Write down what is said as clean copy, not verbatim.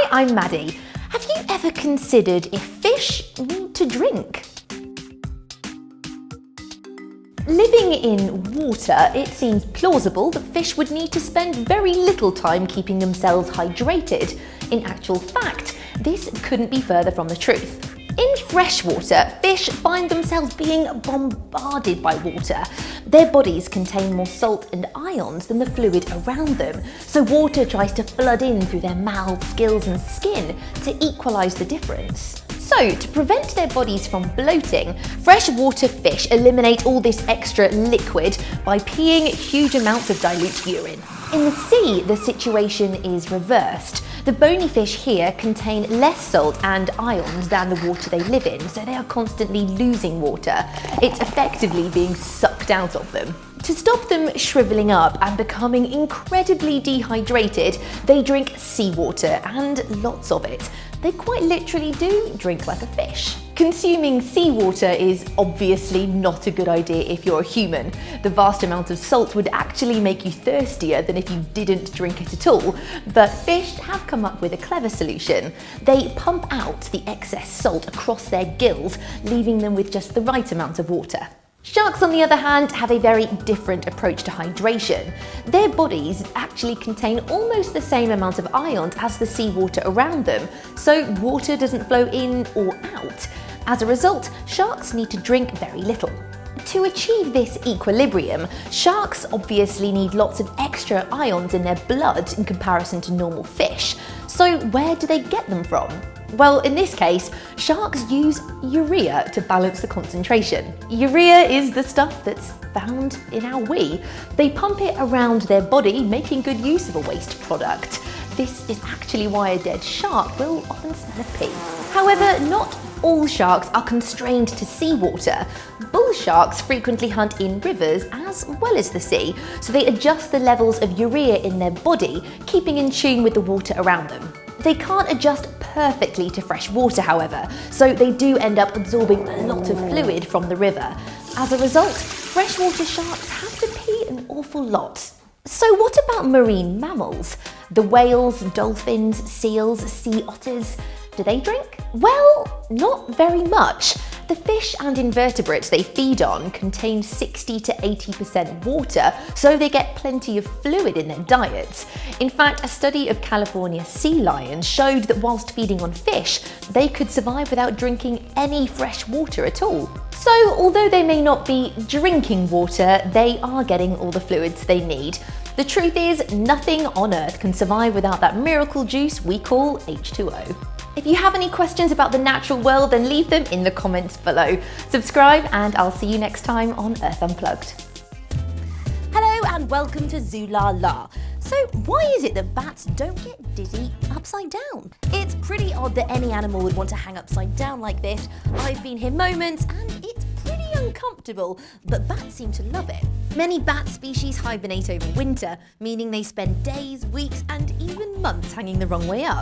Hi, I'm Maddie. Have you ever considered if fish need to drink? Living in water, it seems plausible that fish would need to spend very little time keeping themselves hydrated. In actual fact, this couldn't be further from the truth. In freshwater, fish find themselves being bombarded by water. Their bodies contain more salt and ions than the fluid around them, so water tries to flood in through their mouths, gills and skin to equalise the difference. So, to prevent their bodies from bloating, freshwater fish eliminate all this extra liquid by peeing huge amounts of dilute urine. In the sea, the situation is reversed. The bony fish here contain less salt and ions than the water they live in, so they are constantly losing water. It's effectively being sucked out of them. To stop them shriveling up and becoming incredibly dehydrated, they drink seawater, and lots of it. They quite literally do drink like a fish. Consuming seawater is obviously not a good idea if you're a human. The vast amount of salt would actually make you thirstier than if you didn't drink it at all. But fish have come up with a clever solution. They pump out the excess salt across their gills, leaving them with just the right amount of water. Sharks, on the other hand, have a very different approach to hydration. Their bodies actually contain almost the same amount of ions as the seawater around them, so water doesn't flow in or out. As a result, sharks need to drink very little. To achieve this equilibrium, sharks obviously need lots of extra ions in their blood in comparison to normal fish. So where do they get them from? Well, in this case, sharks use urea to balance the concentration. Urea is the stuff that's found in our wee. They pump it around their body, making good use of a waste product. This is actually why a dead shark will often smell of pee. However, not all sharks are constrained to seawater. Bull sharks frequently hunt in rivers as well as the sea, so they adjust the levels of urea in their body, keeping in tune with the water around them. They can't adjust perfectly to fresh water, however, so they do end up absorbing a lot of fluid from the river. As a result, freshwater sharks have to pee an awful lot. So what about marine mammals? The whales, dolphins, seals, sea otters, do they drink? Well, not very much. The fish and invertebrates they feed on contain 60 to 80% water, so they get plenty of fluid in their diets. In fact, a study of California sea lions showed that whilst feeding on fish, they could survive without drinking any fresh water at all. So, although they may not be drinking water, they are getting all the fluids they need. The truth is, nothing on Earth can survive without that miracle juice we call H2O. If you have any questions about the natural world, then leave them in the comments below. Subscribe, and I'll see you next time on Earth Unplugged. Hello and welcome to Zoo La La. So why is it that bats don't get dizzy upside down? It's pretty odd that any animal would want to hang upside down like this. I've been here moments and it's pretty uncomfortable, but bats seem to love it. Many bat species hibernate over winter, meaning they spend days, weeks and even months hanging the wrong way up.